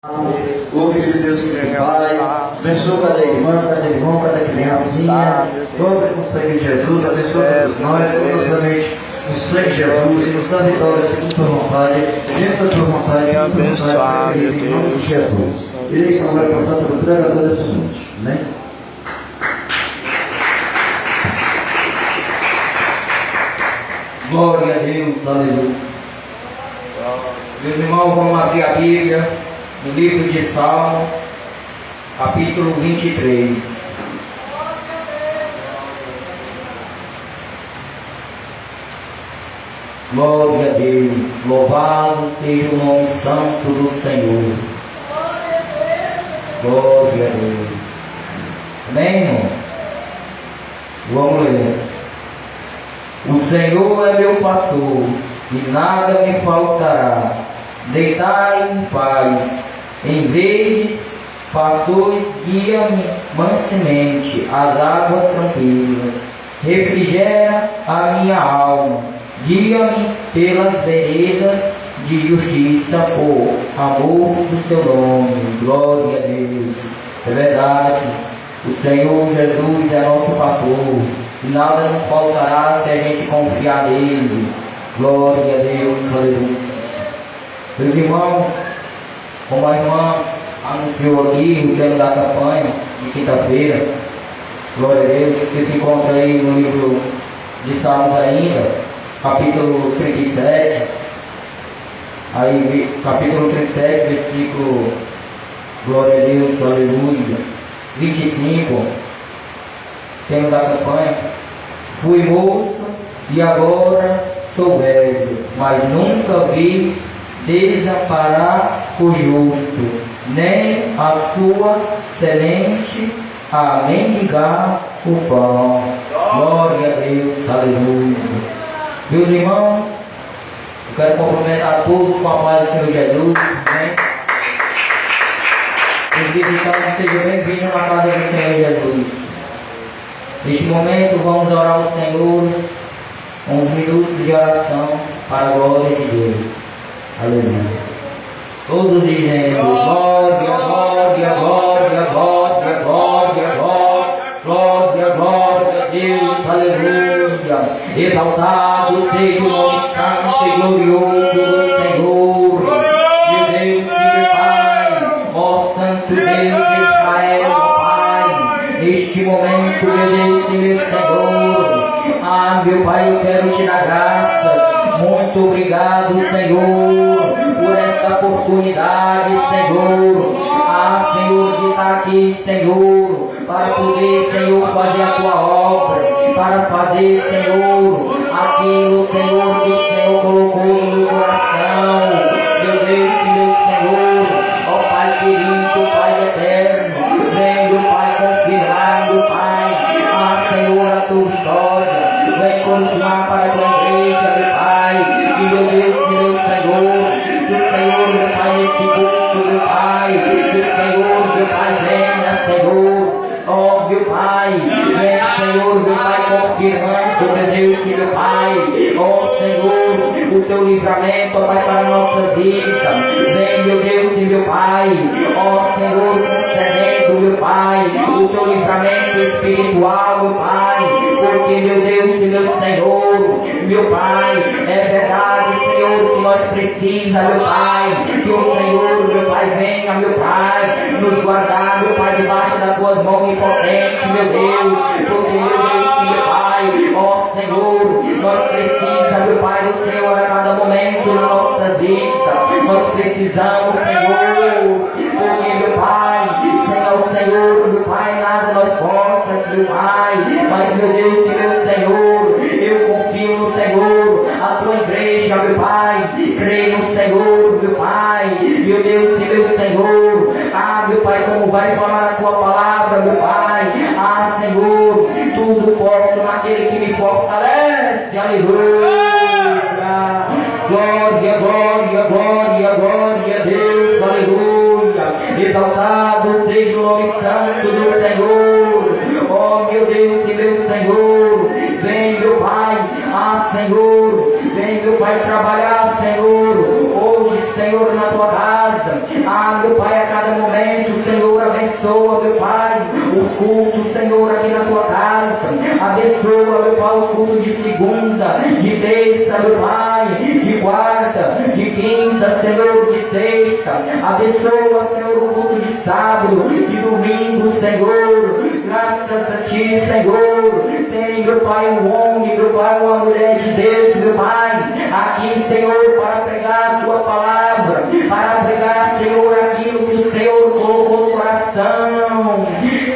Oh, querido Deus, querido Pai, abençoa cada irmã, cada irmão, cada criancinha, cobre com o sangue de Jesus, abençoa todos nós, totalmente o sangue de Jesus, e nos dá vitória segundo tua vontade, dentro da tua vontade, segundo tua vontade, em nome de Jesus. E isso vai passar pelo pregador dessa noite, amém? Glória a Deus, aleluia. Meus irmãos, vamos abrir a Bíblia no livro de Salmos, capítulo 23. Glória a Deus, louvado seja o nome santo do Senhor. Glória a Deus. Amém, irmãos? Vamos ler. O Senhor é meu pastor, e nada me faltará. Deitai em paz, em verdes pastores, guia-me mansemente às águas tranquilas. Refrigera a minha alma, guia-me pelas veredas de justiça, por amor do seu nome. Glória a Deus. É verdade, o Senhor Jesus é nosso pastor, e nada nos faltará se a gente confiar nele. Glória a Deus, aleluia. Meus irmãos, como a irmã anunciou aqui o tema da campanha de quinta-feira, glória a Deus, que se encontra aí no livro de Salmos ainda, capítulo 37, aí capítulo 37, versículo, glória a Deus, aleluia, 25, tema da campanha: fui moço e agora sou velho, mas nunca vi desamparar o justo, nem a sua semente a mendigar o pão. Glória a Deus, aleluia. Meus irmãos, eu quero cumprimentar todos com a paz do Senhor Jesus. Amém? Os visitantes, sejam bem-vindos na casa do Senhor Jesus. Neste momento vamos orar ao Senhor, uns minutos de oração para a glória de Deus. Aleluia. Todos dizendo: glória, glória, glória, glória, glória, glória, glória a Deus, aleluia. Exaltado seja o nome santo e glorioso do Senhor. Meu Deus, meu Pai, ó Santo Deus de Israel, ó Pai, neste momento, meu Deus e meu Senhor, meu Pai, eu quero te dar graças. Muito obrigado, Senhor, por esta oportunidade, Senhor. Senhor, de estar aqui, Senhor, para poder, Senhor, fazer a tua obra, para fazer, Senhor, aquilo, Senhor, que o Senhor colocou no meu coração. Meu Deus e meu Senhor, ó Pai querido, Pai eterno, vem, meu Pai, confirmar, meu Pai, Senhor, a tua vitória. Vem confirmar para a tua igreja, meu Pai, e meu Deus e meu Senhor, que o Senhor, meu Pai, nesse culto, meu Pai, que o Senhor, meu Pai, venha, Senhor, ó meu Pai, vem, Senhor, meu Pai, confirmando, meu Deus e meu Pai, ó Senhor, o teu livramento, ó Pai, para a nossa vida. Vem, meu Deus e meu Pai, ó Senhor, concedendo, meu Pai, o teu livramento espiritual, meu Pai, porque, meu Deus e meu Senhor, meu Pai, é verdade, Senhor, que nós precisamos, meu Pai, que o Senhor, meu Pai, venha, meu Pai, nos guardar, meu Pai, debaixo das tuas mãos onipotentes, meu Deus, porque, meu Deus e meu Pai, ó Senhor, nós precisamos, meu Pai, do Senhor a cada momento na nossa vida. Nós precisamos, Senhor, porque, meu Pai, sem o Senhor, meu Pai, nada nós possas, meu Pai, mas, meu Deus e meu Senhor, eu confio no Senhor, a tua igreja, meu Pai, creio no Senhor, meu Pai, meu Deus e meu Senhor, meu Pai, como vai falar a tua palavra, meu Pai, Senhor, tudo posso naquele que me fortalece, aleluia. Glória, glória, glória, glória a Deus, aleluia. Exaltado seja o nome santo do Senhor. Oh meu Deus e meu Senhor, vem meu Pai, Senhor, vem meu Pai trabalhar, Senhor, hoje, Senhor, na tua casa, meu Pai, a cada momento, Senhor, abençoa, meu Pai, os cultos, Senhor, aqui na tua casa. Abençoa, meu Pai, os cultos de segunda, de terça, meu Pai, de quarta, de quinta, Senhor, de sexta. Abençoa, Senhor, o culto de sábado, de domingo, Senhor. Graças a Ti, Senhor. Tem, meu Pai, um homem, meu Pai, uma mulher de Deus, meu Pai, aqui, Senhor, para pregar a Tua palavra, para pregar, Senhor, aquilo que o Senhor colocou no coração.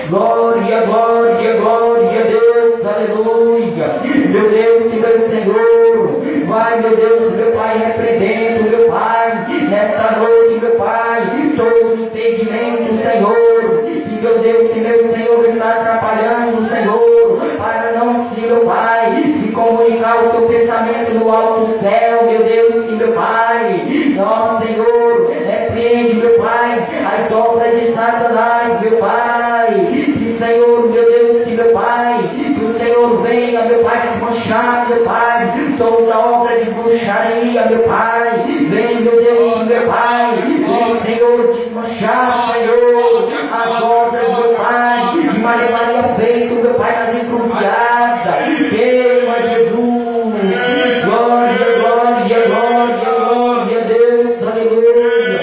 Glória, glória, glória a Deus, aleluia. Meu Deus e meu Senhor, vai, meu Deus, meu Pai, repreendendo, meu Pai, nesta noite, meu Pai, todo impedimento, Senhor, que meu Deus e meu Senhor está atrapalhando, Senhor, para não se, meu Pai, se comunicar o seu pensamento no alto céu, meu Deus e meu Pai. Nosso Senhor, repreende, meu Pai, as obras de Satanás, meu Pai. Que, Senhor, meu Deus e meu Pai, que o Senhor venha, meu Pai, desmanchar, meu Pai, toda obra de bruxaria, meu Pai. Vem, meu Deus e meu Pai, vem, Senhor, desmanchar, Senhor, as obras, meu Pai, de Maria feito, meu Pai, nas encruzilhadas. Queima, Jesus. Glória, glória, glória, glória a Deus, aleluia.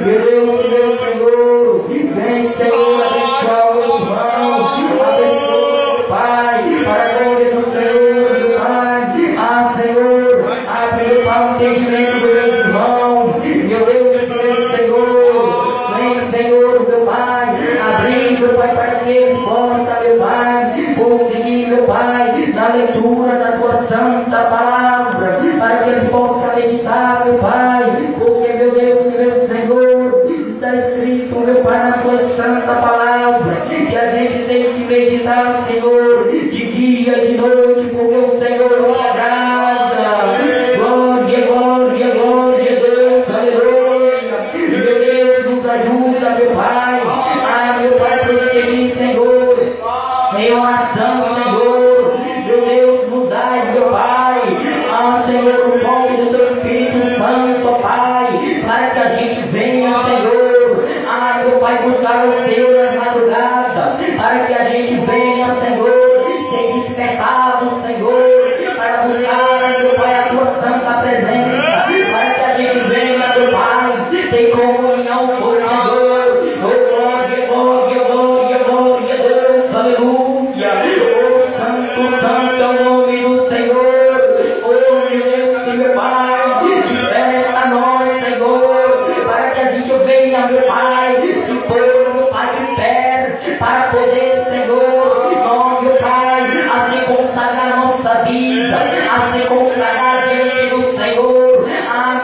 Meu Deus, meu Senhor, vem, Senhor, abençoa os irmãos, abençoa, meu Pai, para a glória do Senhor, meu Pai. Ah, Senhor, abre, meu Pai, o entendimento do meu irmão, meu Deus, meu Senhor, vem, Senhor, meu Pai, abrir, meu Pai, para que eles possam, meu Pai, conseguir, meu Pai, na leitura da Tua santa palavra, para que eles possam meditar, meu Pai, porque, meu Deus e meu Senhor, está escrito, meu Pai, na Tua santa palavra, que a gente tem que meditar, Senhor, de dia e de noite, porque o Senhor se agrada. Glória, glória, glória a Deus, aleluia. Meu Deus, nos ajuda, meu Pai, meu Pai, prosseguir, Senhor, em oração, Senhor. Meu Deus, nos dá, meu Pai, Senhor, o toque do Teu Espírito Santo, ó Pai, para que a gente venha, Senhor, meu Pai, buscar o Senhor nas madrugadas, para que a gente venha, Senhor, ser despertado, Senhor, para buscar, meu Pai, a Tua santa presença, para que a gente venha, meu Pai, ter comunhão com o Senhor. Oh, glória, glória, glória, glória a Deus, aleluia. Oh, santo, santo é o nome do Senhor. Oh, meu Deus e meu Pai, desperta nós, Senhor, para que a gente venha, meu Pai, se pôr, meu Pai, de pé, para poder, Senhor, meu Pai, a se consagrar a nossa vida, a se consagrar diante do Senhor.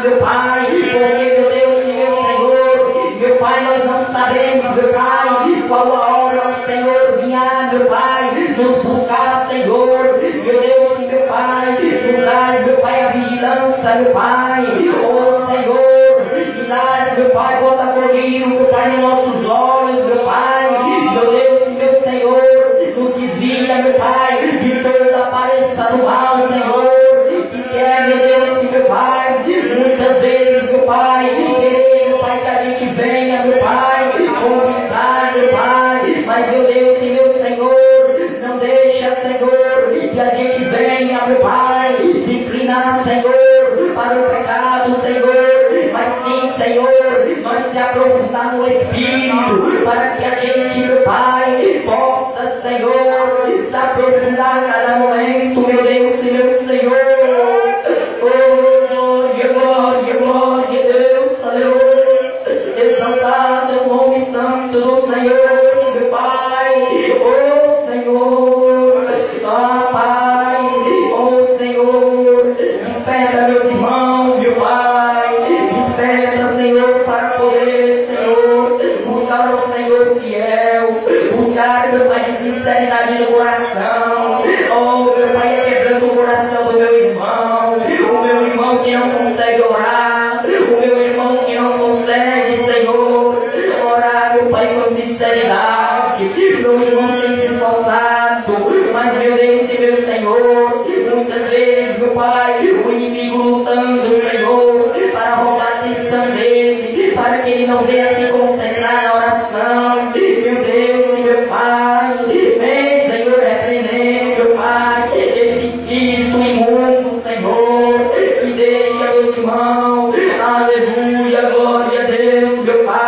Meu Pai, porque, meu Deus e meu Senhor, meu Pai, nós não sabemos, meu Pai, qual a hora o Senhor vinha, meu Pai, nos buscar, Senhor, meu Deus e meu Pai, nos dás, meu Pai, a vigilância, meu Pai, oh Senhor, e dás, meu Pai, bota colírio, meu Pai, nos nossos olhos, meu Pai, meu Deus e meu Senhor, nos desvia, meu Pai, de toda a aparência do mal, Senhor, que quer, meu Deus e meu Pai, muitas vezes, meu Pai, querer, meu Pai, que a gente venha, meu Pai, conversar, meu Pai, mas, meu Deus e meu Senhor, não deixa, Senhor, que a gente venha, meu Pai, se inclinar, Senhor, para o pecado, Senhor, mas sim, Senhor, nós se aprofundar no Espírito, para que a gente, meu Pai, possa, Senhor, se aprofundar a cada momento, meu Deus e meu Senhor. Oh, glória, glória, glória a Deus, aleluia. Exaltado é o nome santo do Senhor, meu Pai. Oh, Senhor, Pai, oh, Senhor, desperta meus irmãos, meu Pai, desperta, Senhor, para poder, Senhor, buscar o Senhor fiel, buscar, meu Pai, de sinceridade no coração. Oh, meu Pai, é quebrando o coração do meu irmão, o meu irmão que não consegue orar, o meu irmão que não consegue, Senhor, orar, meu Pai, com sinceridade. Meu irmão tem se esforçado, mas, meu Deus e meu Senhor, muitas vezes, meu Pai, o inimigo lutando, Senhor, para roubar a atenção dele, para que ele não venha se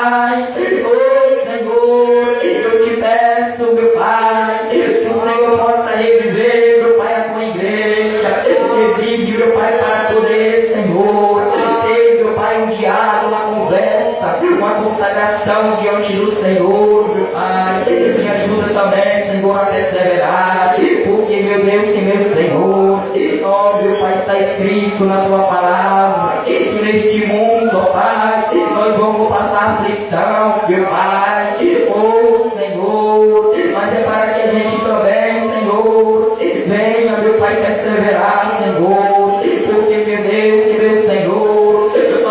Pai. Oh Senhor, eu te peço, meu Pai, que o Senhor possa reviver, meu Pai, a tua igreja. Revive, meu Pai, para poder, Senhor, ter, meu Pai, um diálogo, uma conversa, uma consagração diante do Senhor, meu Pai. Me ajuda também, Senhor, a perseverar, porque, meu Deus e meu Senhor, ó, meu Pai, está escrito na tua palavra que neste mundo, ó Pai, nós vamos passar aflição, meu Pai, oh Senhor, mas é para que a gente também, Senhor, venha, meu Pai, perseverar, Senhor, porque, meu Deus e meu Senhor, meu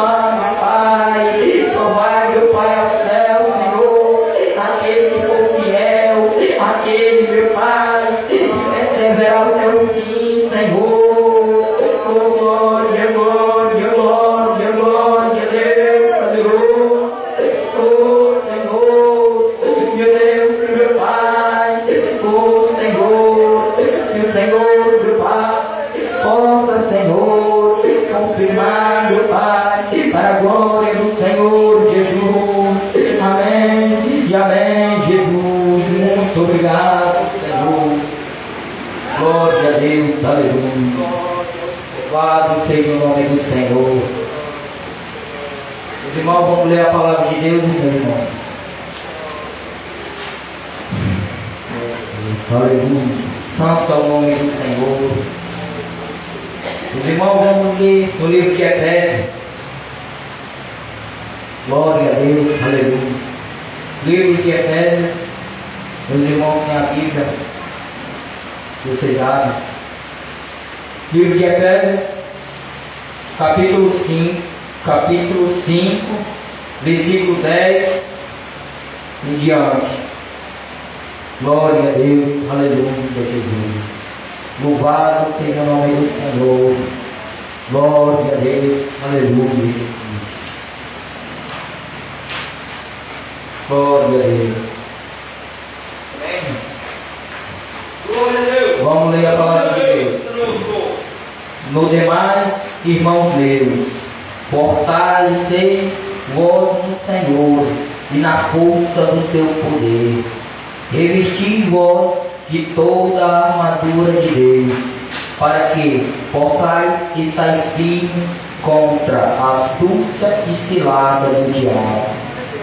Pai, só vai, meu Pai, ao céu, Senhor, aquele que for fiel, aquele, meu Pai, que perseverar até o fim, Senhor. Oh, glória, glória, glória, glória, Deus, aleluia. Oh, Senhor, meu Deus, meu Pai, oh, Senhor, que o Senhor, meu Pai, possa, Senhor, confirmar, meu Pai, para a glória do Senhor Jesus. Amém e amém, Jesus. Muito obrigado, Senhor. Glória a Deus, aleluia. Louvado seja o nome do Senhor. Os irmãos, vamos ler a palavra de Deus, meu irmão. Aleluia. Santo é o nome do Senhor. Os irmãos, vamos ler no livro de Efésios. Glória a Deus, aleluia. Livro de Efésios. Meus irmãos têm a Bíblia. Vocês abrem. Livro de Efésios, capítulo 5, versículo 10 em diante. Glória a Deus, aleluia, Jesus. Louvado seja o nome do Senhor. Glória a Deus, aleluia, Jesus. Glória a Deus. Amém. Glória a Deus. Vamos ler a palavra de Deus. No demais, irmãos meus, fortaleceis-vos no Senhor e na força do seu poder. Revesti-vos de toda a armadura de Deus, para que possais estar firme contra a astúcia e cilada do diabo.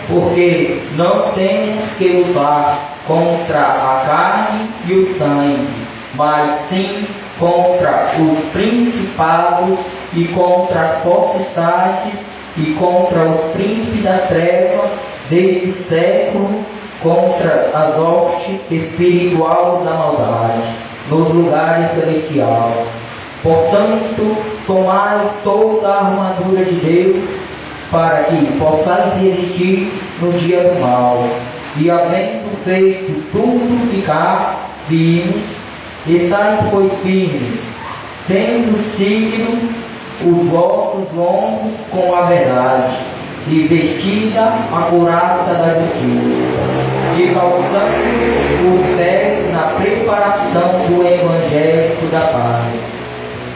Porque não temos que lutar contra a carne e o sangue, mas sim contra os principados e contra as potestades e contra os príncipes das trevas desde o século, contra as hostes espiritual da maldade nos lugares celestiais. Portanto, tomai toda a armadura de Deus, para que possais resistir no dia do mal, e havendo feito tudo ficar firmes. Estais, pois, firmes, tendo sido os vossos lombos com a verdade, e vestida a couraça da justiça, e calçando os pés na preparação do evangelho da paz,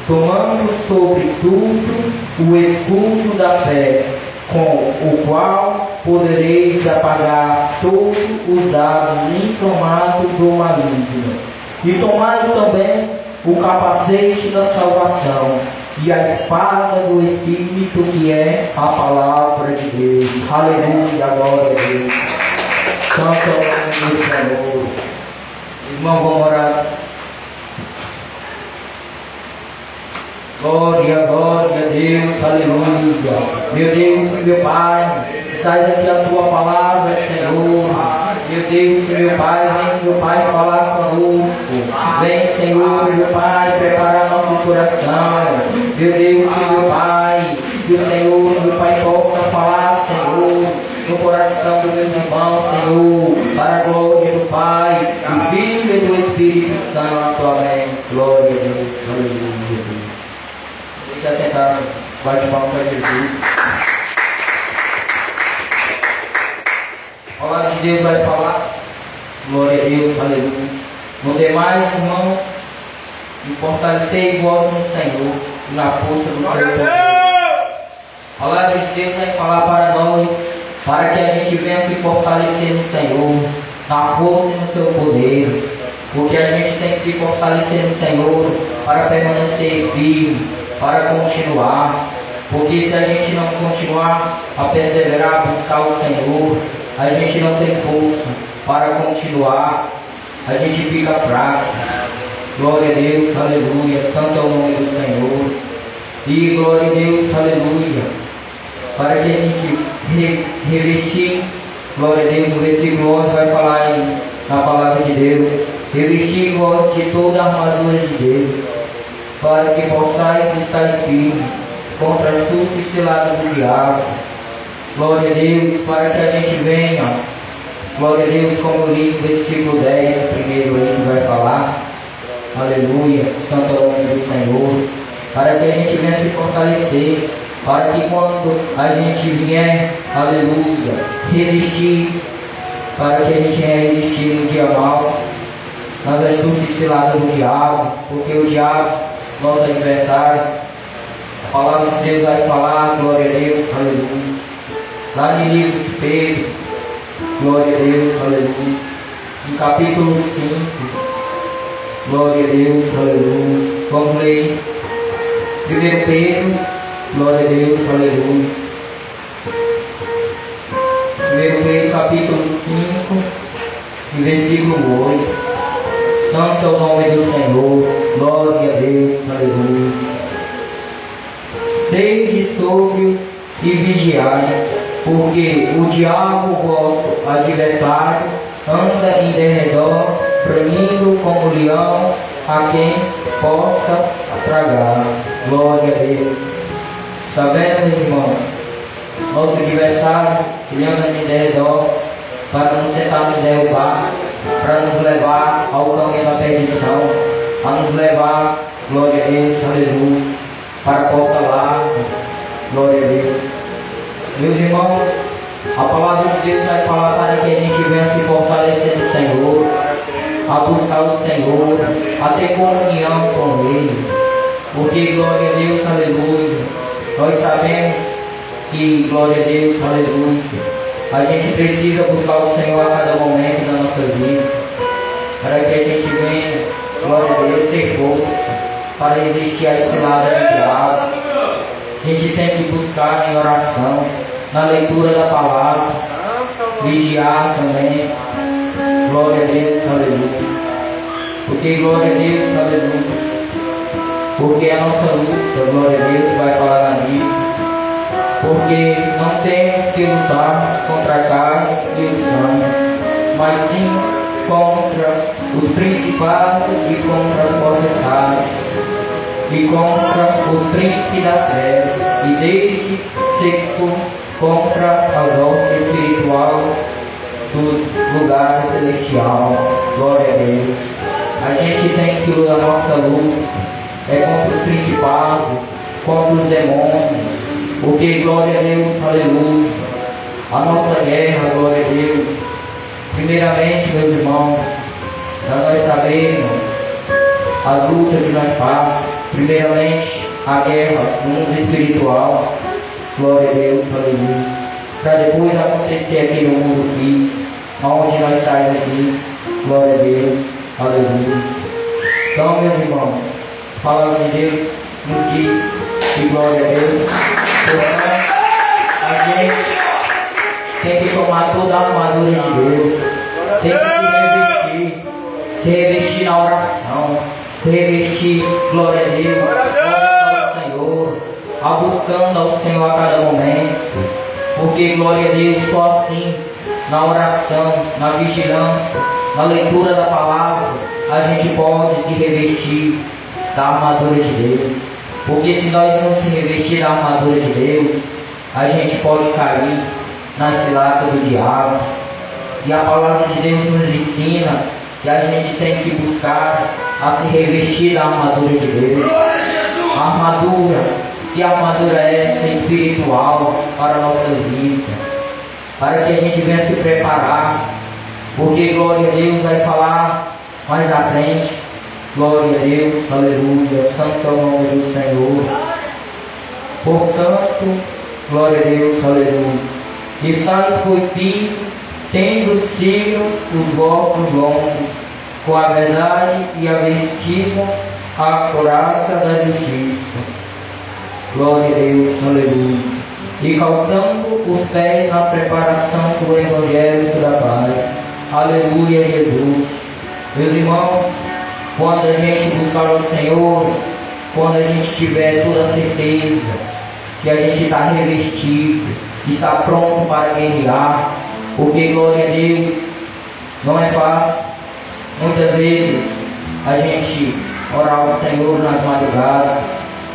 tomando sobretudo o escudo da fé, com o qual podereis apagar todos os dados inflamados do maligno. E tomai também o capacete da salvação e a espada do Espírito, que é a palavra de Deus. Aleluia, glória a Deus. Santo é o nome do Senhor. Irmão, vamos orar. Glória, glória a Deus, aleluia. Meu Deus e meu Pai, sai daqui a tua palavra, Senhor. Meu Deus e meu Pai, vem, meu Pai, falar conosco. Vem, Senhor, meu Pai, preparar nosso coração. Meu Deus e meu Pai, que o Senhor, meu Pai, possa falar, Senhor, no coração dos meus irmãos, Senhor, para a glória do Pai, do Filho e do Espírito Santo. Amém. Glória a Deus, aleluia, Jesus. Deixa sentar, bate palma para Jesus. A palavra de Deus vai falar. Glória a Deus, aleluia. No demais, irmãos, fortalecei vós no Senhor e na força do seu poder. A palavra de Deus vai falar para nós para que a gente venha se fortalecer no Senhor, na força e no seu poder, porque a gente tem que se fortalecer no Senhor para permanecer firme, para continuar, porque se a gente não continuar a perseverar, a buscar o Senhor, a gente não tem força para continuar, a gente fica fraco. Glória a Deus, aleluia, santo é o nome do Senhor. E glória a Deus, aleluia, para que a gente revestir, glória a Deus, no versículo 11 vai falar na palavra de Deus, revestir vós de toda a armadura de Deus, para que possais estar firmes contra as astúcias e ciladas do diabo. Glória a Deus, para que a gente venha, glória a Deus, como eu li no versículo 10, primeiro aí que vai falar, aleluia, santo é o nome do Senhor, para que a gente venha se fortalecer, para que quando a gente vier, aleluia, resistir, para que a gente venha resistir no dia mal, nas astúcias e ciladas do diabo, porque o diabo, nosso adversário, a palavra de Deus vai falar, glória a Deus, aleluia, lá no livro de Pedro, glória a Deus, aleluia, no capítulo 5, glória a Deus, aleluia, vamos ler, 1 Pedro, glória a Deus, aleluia, 1 Pedro capítulo 5, versículo 8, santo é o nome do Senhor, glória a Deus, aleluia. Sede sóbrios e vigiai, porque o diabo, vosso adversário, anda em derredor, bramindo como leão, a quem possa tragar. Glória a Deus. Sabemos, irmãos, nosso adversário, ele anda em derredor para nos tentar nos derrubar, para nos levar ao caminho da perdição, a nos levar, glória a Deus, aleluia, para a porta larga, glória a Deus. Meus irmãos, a palavra de Deus vai falar para que a gente venha se fortalecer no Senhor, a buscar o Senhor, a ter comunhão com Ele, porque, glória a Deus, aleluia, nós sabemos que, glória a Deus, aleluia, a gente precisa buscar o Senhor a cada momento da nossa vida, para que a gente venha, glória a Deus, ter força para resistir às ciladas do diabo. A gente tem que buscar em oração, na leitura da palavra, vigiar também, glória a Deus, aleluia, porque, glória a Deus, aleluia, porque a nossa luta, glória a Deus, vai falar na Bíblia, porque não temos que lutar contra a carne e o sangue, mas sim contra os principados e contra as potestades, e contra os príncipes das trevas, e desde seco contra as hostes espiritual dos lugares celestial. Glória a Deus. A gente tem que lutar, a nossa luta é contra os principados, contra os demônios, porque, glória a Deus, aleluia, a nossa guerra, glória a Deus, primeiramente, meus irmãos, para nós sabermos as lutas que nós fazemos, primeiramente, a guerra no mundo espiritual, glória a Deus, aleluia, para depois acontecer aqui no mundo físico, onde nós estamos aqui, glória a Deus, aleluia. Então, meus irmãos, a palavra de Deus nos diz que, glória a Deus, a gente tem que tomar toda a armadura de Deus, tem que se revestir na oração, se revestir, glória a Deus, glória ao Senhor, a buscando ao Senhor a cada momento, porque, glória a Deus, só assim, na oração, na vigilância, na leitura da palavra, a gente pode se revestir da armadura de Deus, porque se nós não se revestir da armadura de Deus, a gente pode cair na cilada do diabo. E a palavra de Deus nos ensina que a gente tem que buscar a se revestir da armadura de Deus. A armadura, que armadura é essa espiritual para a nossa vida, para que a gente venha se preparar, porque, glória a Deus, vai falar mais à frente, glória a Deus, aleluia, santo é o nome do Senhor. Portanto, glória a Deus, aleluia, Estais, pois, firmes, tendo sido os vossos lombos, com a verdade e a vestida, a couraça da justiça. Glória a Deus, aleluia. E calçando os pés na preparação do Evangelho da paz. Aleluia, Jesus. Meus irmãos, quando a gente buscar o Senhor, quando a gente tiver toda a certeza que a gente está revestido, está pronto para guerrear, porque, glória a Deus, não é fácil. Muitas vezes a gente orar ao Senhor nas madrugadas,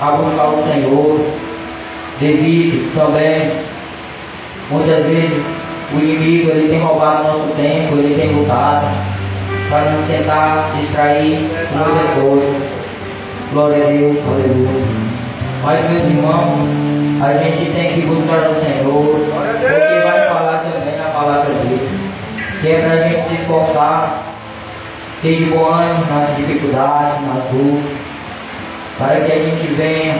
a buscar o Senhor, devido também, muitas vezes o inimigo ele tem roubado nosso tempo, ele tem lutado para nos tentar distrair com muitas coisas. Glória a Deus, aleluia. Mas, meus irmãos, a gente tem que buscar o Senhor, porque vai falar também a palavra dele, que é para a gente se esforçar, ter de bom ânimo nas dificuldades, nas lutas, para que a gente venha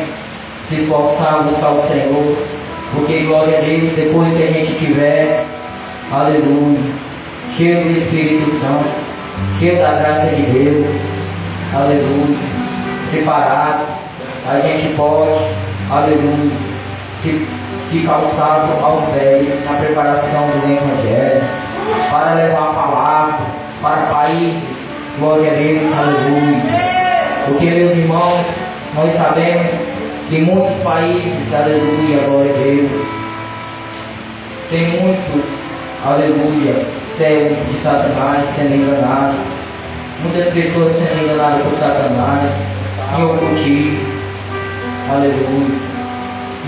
se esforçar a buscar o Senhor, porque, glória a Deus, depois que a gente tiver, aleluia, cheio do Espírito Santo, cheio da graça de Deus, aleluia, preparado, a gente pode, aleluia, se calçar aos pés na preparação do Evangelho, para levar a palavra para países, glória a Deus, aleluia. Porque, meus irmãos, nós sabemos que muitos países, aleluia, glória a Deus, tem muitos, aleluia, servos de Satanás sendo enganados, muitas pessoas sendo enganadas por Satanás, em ocultismo, aleluia,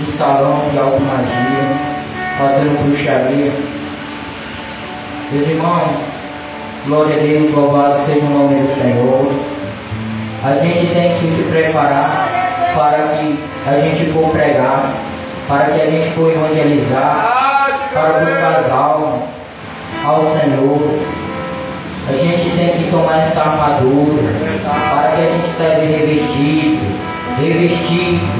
em salão de automagia, fazendo bruxaria. Meus irmãos, glória a Deus, louvado seja o nome do Senhor. A gente tem que se preparar para que a gente for pregar, para que a gente for evangelizar, para buscar as almas ao Senhor. A gente tem que tomar essa armadura, para que a gente esteja revestido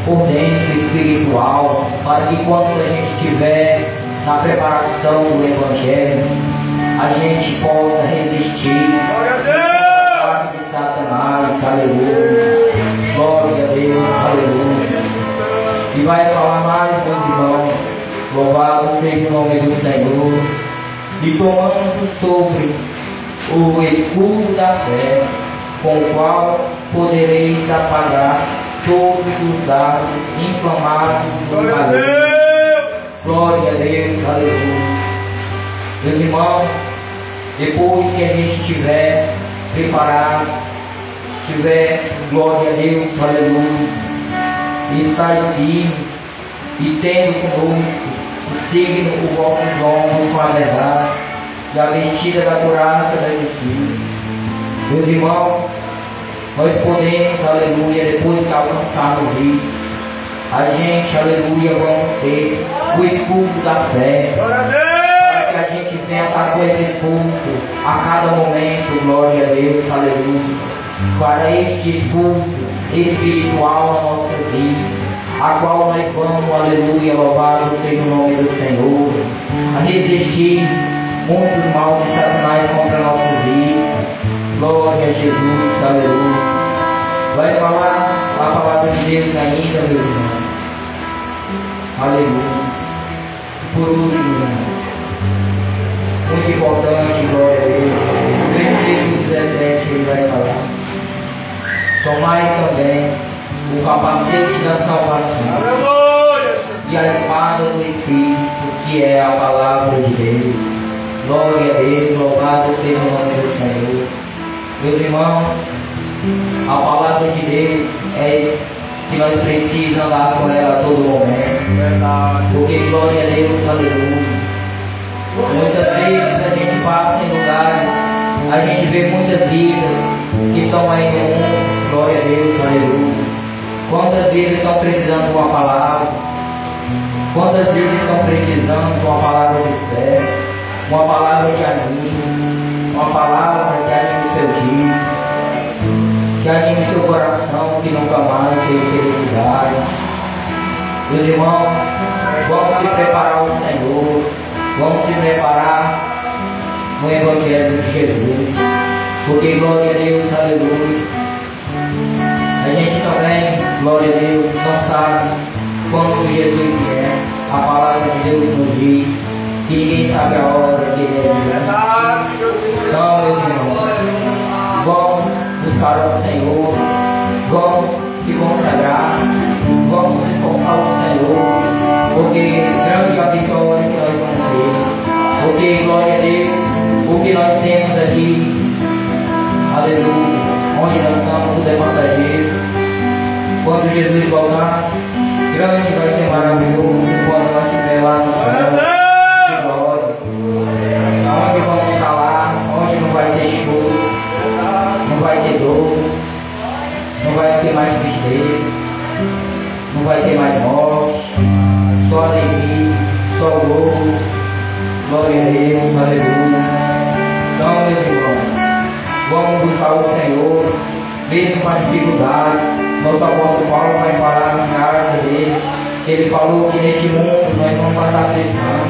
por dentro espiritual, para que quando a gente estiver na preparação do Evangelho, a gente possa resistir ao ataque de Satanás, aleluia. Glória a Deus, aleluia. E vai falar mais, meus irmãos, louvado seja o nome do Senhor. E tomando sobre o escudo da fé, com o qual podereis apagar todos os dardos inflamados do maligno. Glória a Deus, aleluia. Meus irmãos, depois que a gente estiver preparado, tiver, glória a Deus, aleluia, e estar firme e tendo conosco o signo, o vossos ombros com a verdade e a vestida da couraça da justiça. Meus irmãos, nós podemos, aleluia, depois que alcançarmos isso, a gente, aleluia, vamos ter o escudo da fé, para que a gente venha estar com esse escudo a cada momento, glória a Deus, aleluia, para este escudo espiritual na nossa vida, a qual nós vamos, aleluia, louvado seja o nome do Senhor, a resistir muitos maus de Satanás contra a nossa vida. Glória a Jesus, aleluia. Vai falar a palavra de Deus ainda, meus irmãos. Aleluia. Por último, irmãos, muito importante, glória a Deus, o versículo 17 ele vai falar: tomai também o capacete da salvação e a espada do Espírito, que é a palavra de Deus. Glória a Deus, louvado seja o nome do Senhor. Meus irmãos, a palavra de Deus é isso que nós precisamos andar com ela a todo momento. Porque, glória a Deus, aleluia. Muitas vezes a gente passa em lugares, a gente vê muitas vidas que estão aí no mundo, glória a Deus, aleluia. Quantas vidas estão precisando de uma palavra? Quantas vidas estão precisando de uma palavra de fé, uma palavra de ânimo, uma palavra que anime seu dia, que anime seu coração, que nunca mais tenha felicidade. Meus irmãos, vamos se preparar ao Senhor, vamos se preparar no Evangelho de Jesus, porque glória a Deus, aleluia. A gente também, glória a Deus, não sabe quando Jesus vier. A palavra de Deus nos diz que ninguém sabe a hora que Ele é. Então, meus irmãos, vamos buscar ao Senhor, vamos se consagrar, vamos se esforçar ao Senhor, porque grande é a vitória que nós vamos ter, porque, glória a Deus, o que nós temos aqui, aleluia, onde nós estamos, tudo é passageiro. Quando Jesus voltar, grande vai ser maravilhoso quando nós estivermos lá no céu, de glória, onde vamos estar lá, onde não vai ter choro, não vai ter dor, não vai ter mais tristeza, não vai ter mais morte, só alegria, só gozo, glória a Deus, aleluia. Então, meus irmãos, vamos buscar o Senhor, mesmo com as dificuldades. Nosso apóstolo Paulo vai falar nas cartas dele, que ele falou que neste mundo nós vamos passar aflição,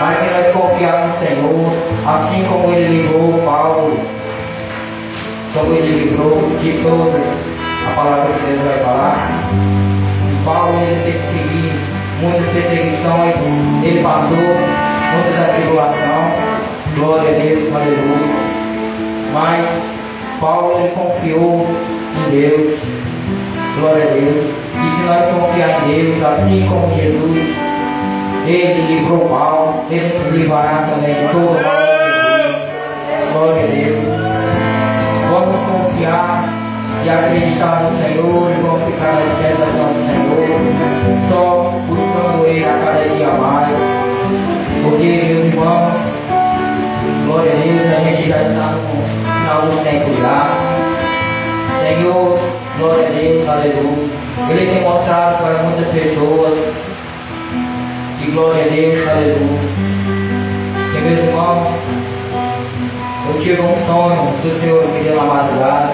mas se nós confiarmos no Senhor, assim como ele livrou Paulo, como ele livrou de todas, a palavra de Deus vai falar. Paulo, ele perseguiu muitas perseguições, ele passou muitas atribulações, glória a Deus, aleluia. Mas Paulo, ele confiou em Deus, glória a Deus. E se nós confiar em Deus, assim como Jesus, ele livrou Paulo, ele nos livrará também de todo mal, glória a Deus. Vamos confiar e acreditar no Senhor, e vamos ficar na expectação do Senhor, só buscando Ele a cada dia mais, porque, meus irmãos, glória a Deus, a gente já está no final dos tempos já. Senhor, glória a Deus, aleluia. Ele tem mostrado para muitas pessoas, e glória a Deus, aleluia. E, meus irmãos, eu tive um sonho que o Senhor me deu na madrugada,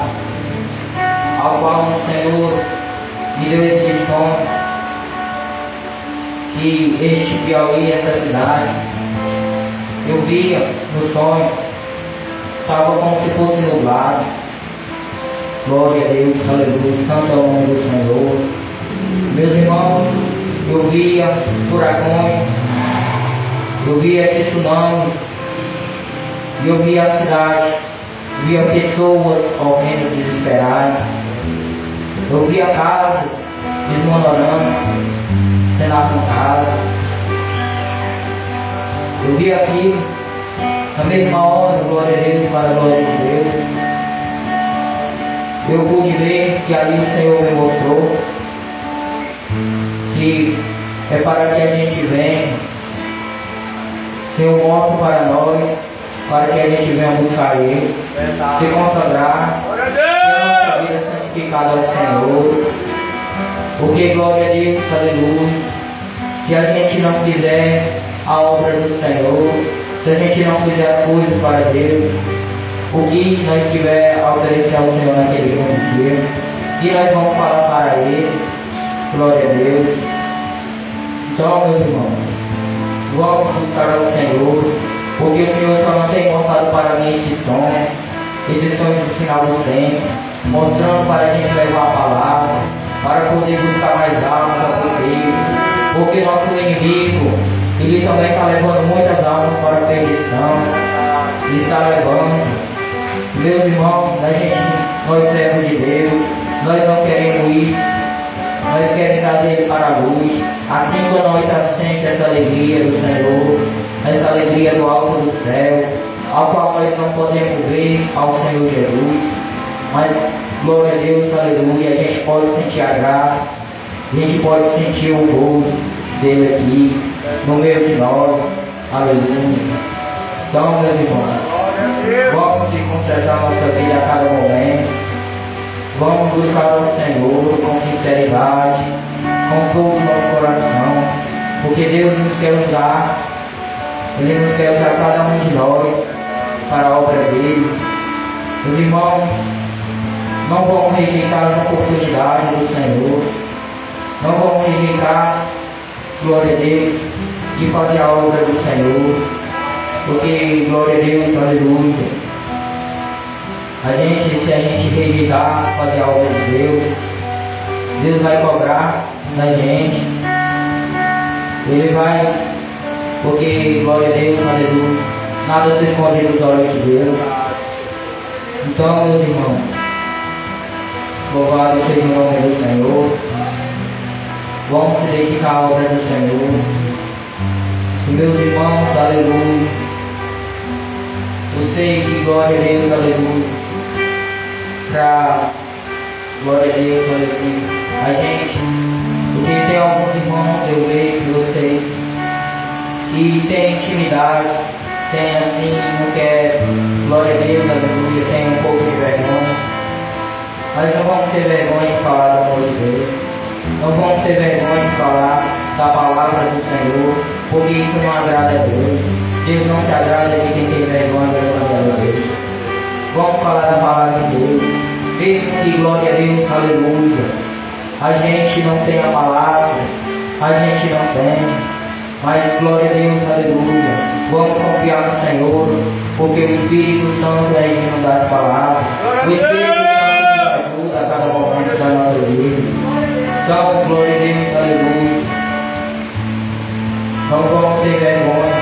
ao qual o Senhor me deu esse sonho, que este Piauí, esta cidade, eu via no sonho, estava como se fosse nublado. Glória a Deus, aleluia, santo é o nome do Senhor. Meus irmãos, eu via furacões, eu via tsunamis, eu via a cidade, via pessoas morrendo desesperadas, eu via casas desmoronando, sendo arrancadas, eu via aquilo, na mesma hora, glória a Deus, para a glória de Deus, eu pude ver que ali o Senhor me mostrou que é para que a gente venha, o Senhor mostra para nós, para que a gente venha buscar Ele, se consagrar, ter a nossa vida santificada ao Senhor, porque, glória a Deus, aleluia, se a gente não fizer a obra do Senhor, se a gente não fizer as coisas para Deus, o que nós tiver a oferecer ao Senhor naquele grande dia, que nós vamos falar para Ele, glória a Deus. Então, meus irmãos, vamos buscar ao Senhor, porque o Senhor só não tem mostrado para mim esses sonhos do final dos tempos, mostrando para a gente levar a palavra, para poder buscar mais almas possível, porque nosso inimigo, ele também está levando muitas almas para a perdição, ele está levando. Meus irmãos, nós servos de Deus, nós não queremos isso, nós queremos trazer Ele para a luz, assim como nós sentimos essa alegria do Senhor, essa alegria do alto do céu, ao qual nós não podemos ver ao Senhor Jesus, mas, glória a Deus, aleluia, a gente pode sentir a graça, a gente pode sentir o gozo dele aqui, no meio de nós, aleluia. Então, meus irmãos, vamos se consertar nossa vida a cada momento, vamos buscar o Senhor com sinceridade, com todo o nosso coração, porque Deus nos quer usar, Ele nos quer usar cada um de nós para a obra dele. Os irmãos, não vamos rejeitar as oportunidades do Senhor, Não vamos rejeitar, glória a Deus, de fazer a obra do Senhor, porque, glória a Deus, aleluia, se a gente rejeitar fazer a obra de Deus, Deus vai cobrar da gente, Ele vai, porque, glória a Deus, aleluia, nada se esconde dos olhos de Deus. Então, meus irmãos, louvado seja o nome do Senhor. Vamos se dedicar à obra do Senhor. Meus irmãos, aleluia. Eu sei que, glória a Deus, aleluia. Glória a Deus, aleluia. A gente, porque tem alguns irmãos, eu vejo, eu sei, que tem intimidade, tem assim, não quer, glória a Deus, aleluia, tem um pouco de vergonha. Mas não vamos ter vergonha de falar do amor de Deus. Não vamos ter vergonha de falar da palavra do Senhor, porque isso não agrada a Deus. Deus não se agrada de quem tem vergonha de levantar a Deus. Vamos falar da palavra de Deus. Mesmo que, glória a Deus, aleluia, a gente não tem a palavra, a gente não tem, mas glória a Deus, aleluia, vamos confiar no Senhor, porque o Espírito Santo é ensino das palavras. O Espírito Santo nos ajuda a cada momento da nossa vida. Então, glória a Deus, aleluia. Não vamos ter vergonha.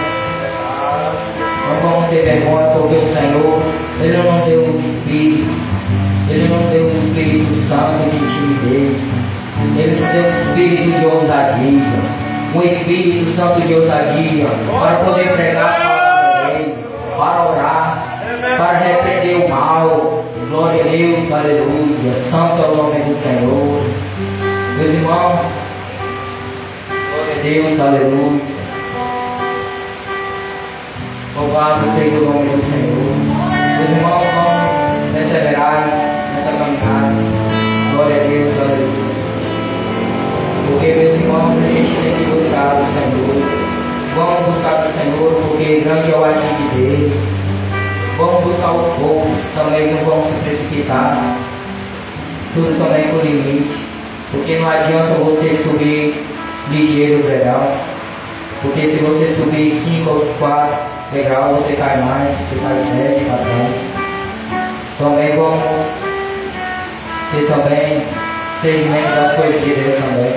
Não vamos ter vergonha, porque o Senhor, Ele não deu um Espírito. Ele não deu um Espírito Santo de timidez. Ele não deu um Espírito de ousadia. Um Espírito Santo de ousadia para poder pregar a palavra dele, para orar, para repreender o mal. Glória a Deus, aleluia. Santo é o nome do Senhor. Meus irmãos, glória a Deus, aleluia. Louvado seja o nome do Senhor. Meus irmãos, vamos perseverar nessa caminhada. Glória a Deus, aleluia. Porque, meus irmãos, a gente tem que buscar o Senhor. Vamos buscar o Senhor, porque grande é o agir de Deus. Vamos buscar aos poucos, também não vamos se precipitar. Tudo também com limite. Porque não adianta você subir ligeiro degrau. Porque se você subir 5 ou 4 degraus, você cai mais, você cai 7 para trás. Também vamos ter também segmento das coisas de Deus também.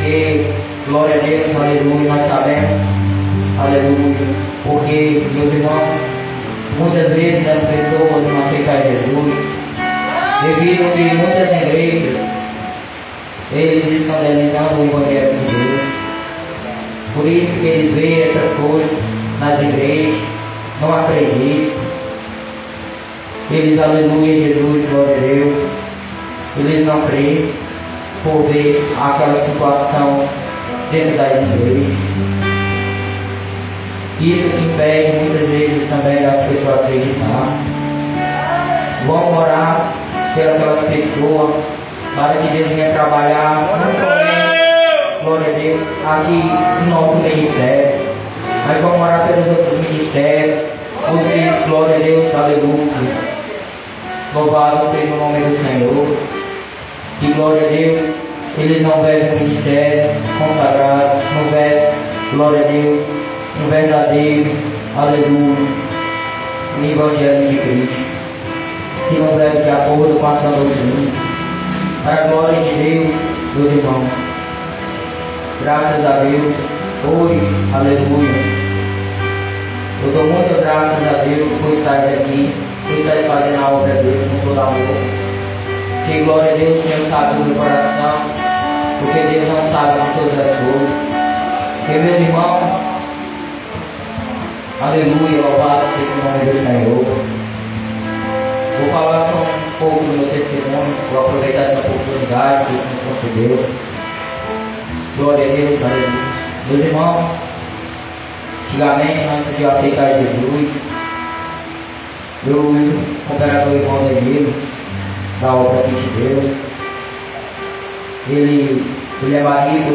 E glória a Deus, aleluia, nós sabemos, aleluia, porque, meus irmãos, muitas vezes as pessoas não aceitam Jesus, devido que muitas igrejas, eles escandalizando o Evangelho de Deus. Por isso que eles veem essas coisas nas igrejas, não acreditam. Eles, aleluia, Jesus, glória a Deus, eles não creem por ver aquela situação dentro das igrejas. Isso que impede muitas vezes também as pessoas acreditar. Vamos orar pelas pessoas, para que Deus venha trabalhar, não somente, glória a Deus, aqui no nosso ministério, mas vamos orar pelos outros ministérios. Vocês, glória a Deus, aleluia. Louvado seja o nome do Senhor. Que glória a Deus, eles não bebem o ministério consagrado, não bebem, glória a Deus, um verdadeiro, aleluia, o Evangelho de Cristo. Que não bebe de acordo com a sã doutrina. Para a glória de Deus, meus irmãos. Graças a Deus, hoje, aleluia. Eu dou muitas graças a Deus por estar aqui, por estar fazendo a obra dele com todo amor. Que glória a Deus, o Senhor sabe do meu coração, porque Deus não sabe de todas as coisas. Que, meus irmãos, aleluia, louvado seja o nome do Senhor. Vou falar só um pouco do meu testemunho, vou aproveitar essa oportunidade que Deus me concedeu. Glória a Deus, aleluia. Meus irmãos, antigamente, antes de eu aceitar Jesus, eu, cooperador irmão Danilo, da obra aqui de Deus, ele é marido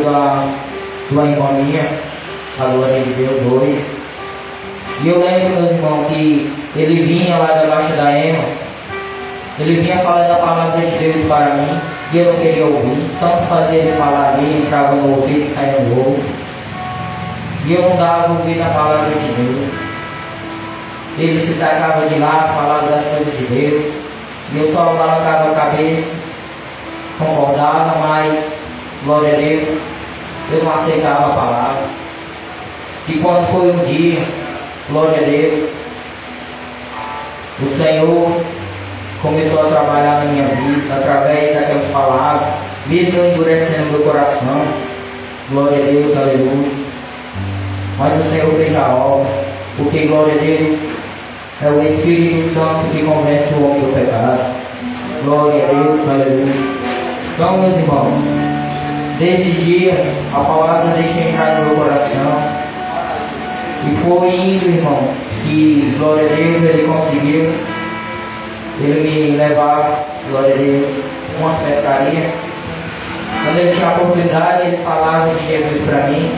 de uma irmã minha, a glória de Deus hoje. E eu lembro, meus irmãos, que ele vinha lá da Baixa da Ema, ele vinha falar da palavra de Deus para mim, E eu não queria ouvir. Tanto fazia ele falar ali, entrava no ouvido e saía no outro. E eu não dava ouvido à palavra de Deus. Ele se tacava de lado, falava das coisas de Deus. E eu só balançava a cabeça, concordava, mas, glória a Deus, eu não aceitava a palavra. E quando foi um dia, glória a Deus, o Senhor começou a trabalhar na minha vida, através daquelas palavras, mesmo eu endurecendo meu coração, glória a Deus, aleluia. Mas o Senhor fez a obra, porque, glória a Deus, é o Espírito Santo que convence o homem do pecado. Glória a Deus, aleluia. Então, meus irmãos, nesse dia, a palavra deixou entrar no meu coração. E foi indo, irmão, que, glória a Deus, ele conseguiu. Ele me levava, glória a Deus, umas pescarias. Quando ele tinha a oportunidade, ele falava de Jesus para mim.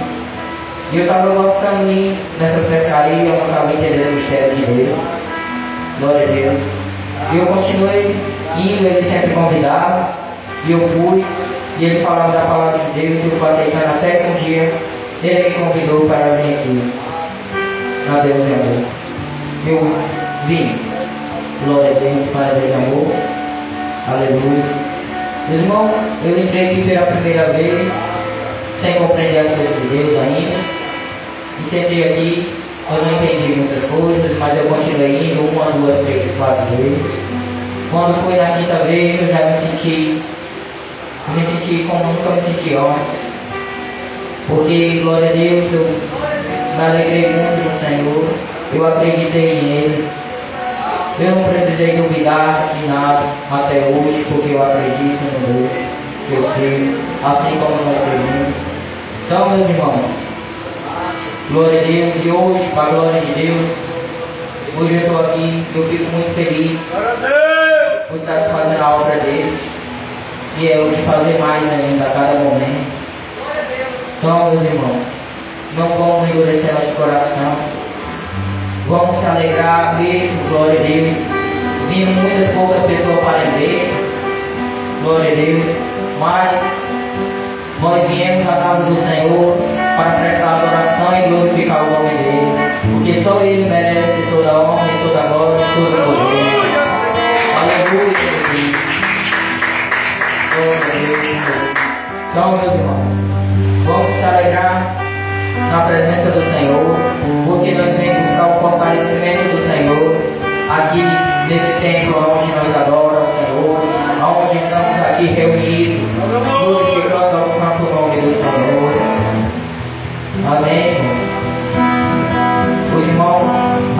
E eu estava gostando de ir nessas pescarias, eu não estava entendendo o mistério de Deus. Glória a Deus. E eu continuei indo, ele sempre convidava. E eu fui, e ele falava da palavra de Deus, e eu fui aceitando até que um dia ele me convidou para vir aqui. A Deus e amor. Eu vim. Glória a Deus, para Deus e amor. Aleluia. Meus irmãos, eu entrei aqui pela primeira vez, sem compreender as coisas de Deus ainda. E sentei aqui, eu não entendi muitas coisas, mas eu continuei indo 1, 2, 3, 4 vezes. Quando foi na quinta vez, eu já me senti como nunca me senti antes. Porque, glória a Deus, eu me alegrei muito no Senhor, eu acreditei nele. Eu não precisei duvidar de nada até hoje, porque eu acredito no Deus que eu sei, assim como nós servimos. Então, meus irmãos, glória a Deus, e hoje, para a glória de Deus, hoje eu estou aqui, eu fico muito feliz por estar fazendo a obra dele, e é hoje fazer mais ainda a cada momento. Então, meus irmãos, não vamos endurecer nosso coração, vamos se alegrar mesmo, glória a Deus. Vindo muitas poucas pessoas para a igreja, glória a Deus, mas nós viemos à casa do Senhor para prestar adoração e glorificar o nome dele, porque só ele merece toda a honra e toda a glória e todo o poder. Aleluia, Jesus. Glória a Deus. Então, meus irmãos, vamos se alegrar na presença do Senhor, porque nós vamos buscar o fortalecimento do Senhor aqui nesse templo onde nós adoramos o Senhor, onde estamos aqui reunidos, glorificando ao santo nome do Senhor. Amém. Os irmãos,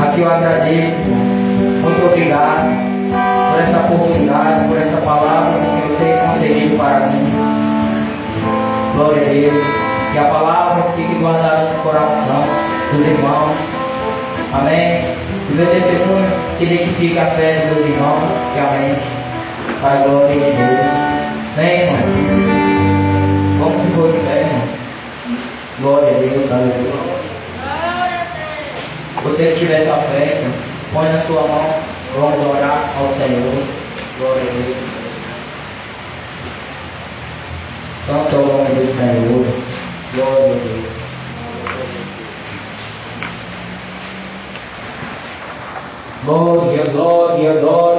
aqui eu agradeço, muito obrigado por essa oportunidade, por essa palavra que o Senhor tem concedido para mim. Glória a Deus. Que a palavra fique guardada no coração dos irmãos. Amém. E meu testemunho que identifique a fé dos meus irmãos, realmente, para a glória de Deus. Amém, irmão? Vamos se pôr de pé, irmãos. Glória a Deus, aleluia. Você que tiver essa fé, irmão, põe na sua mão, vamos orar ao Senhor. Glória a Deus. Santo é o nome do Senhor. Glória a Deus. Glória, glória, glória.